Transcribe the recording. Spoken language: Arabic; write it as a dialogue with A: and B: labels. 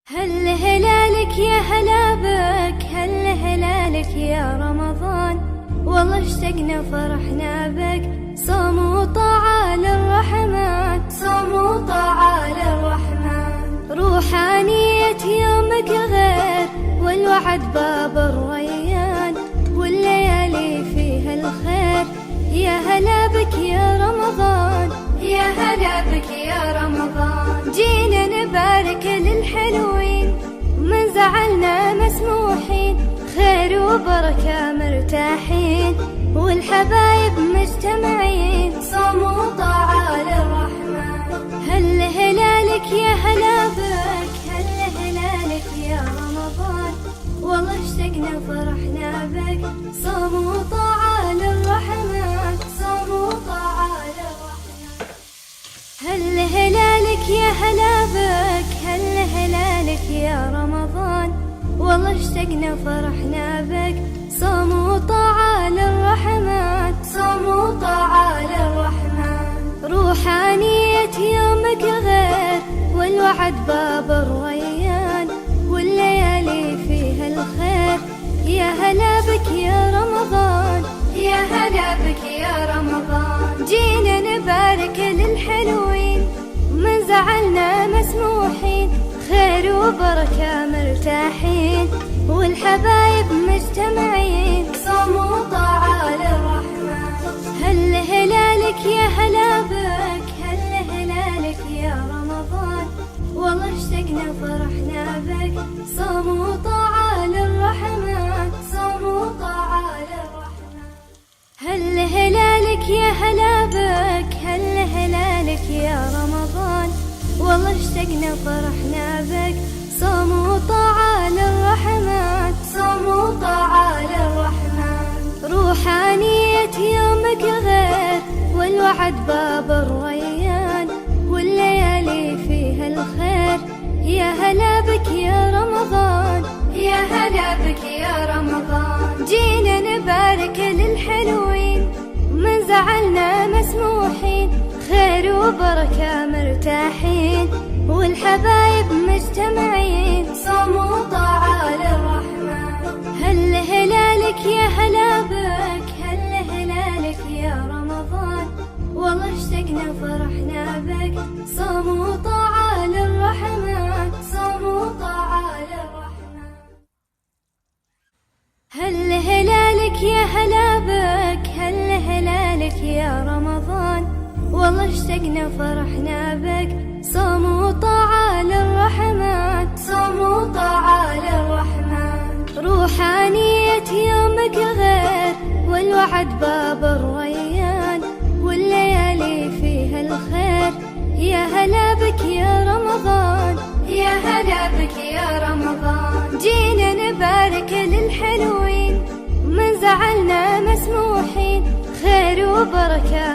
A: هل هلالك يا هلا بك، هل هلالك يا رمضان، والله اشتقنا فرحنا بك. صوم وطاعة للرحمن، صوم وطاعة للرحمن، روحانية يومك غير والوعد باب الريان، والليالي فيها الخير. يا هلا بك يا رمضان، يا هلا بك يا رمضان، جينا نبارك للحلوين، من زعلنا مسموحين، خير وبركة مرتاحين، والحبايب مجتمعين. صوم وطاعة للرحمن، هل هلالك يا هلا بك، هل هلالك يا رمضان، والله اشتقنا فرحنا بك. صوم وطاعة للرحمن، صوم وطاعة للرحمن، هل هلالك يا هلا بك، هل هلالك يا رمضان، والله اشتقنا فرحنا بك. صوم وطاعة للرحمن، صوم وطاعة للرحمن، روحانية يومك غير والوعد باب الريان، والليالي فيها الخير. يا هلا بك يا رمضان، يا هلا بك يا رمضان، جينا نبارك للحلوين، من زعلنا مسموحين، خير وبركة مرتاحين، والحبايب مجتمعين. صوم وطاعة للرحمن، هل هلالك يا هلا بك، هل هلالك يا رمضان، والله اشتقنا فرحنا بك. صوم وطاعة للرحمن، صوم وطاعة للرحمن، هل هلالك يا هلا بك، هل هلالك يا رمضان، والله اشتقنا فرحنا بك. صوم وطاعة للرحمن، صوم وطاعة للرحمن، روحانية يومك غير والوعد باب الريان، والليالي فيها الخير. يا هلا بك يا رمضان، يا هلا بك يا رمضان، جينا نبارك للحلوين، من زعلنا مسموحين، خير وبركة مرتاحين، والحبايب مجتمعين. صوم وطاعة للرحمن، هل هلالك يا هلا بك، هل هلالك يا رمضان، والله اشتقنا فرحنا بك. صوم وطاعة للرحمن، صوم وطاعة للرحمن، هل هلالك يا هلا بك، هل هلالك يا رمضان، والله اشتقنا فرحنا بك. صوم وطاعة للرحمن، صوم وطاعة للرحمن، روحانية يومك غير والوعد باب الريان، والليالي فيها الخير. يا هلا بك يا رمضان، يا هلا بك يا رمضان، جينا نبارك للحلوين، من زعلنا مسموحين، خير وبركة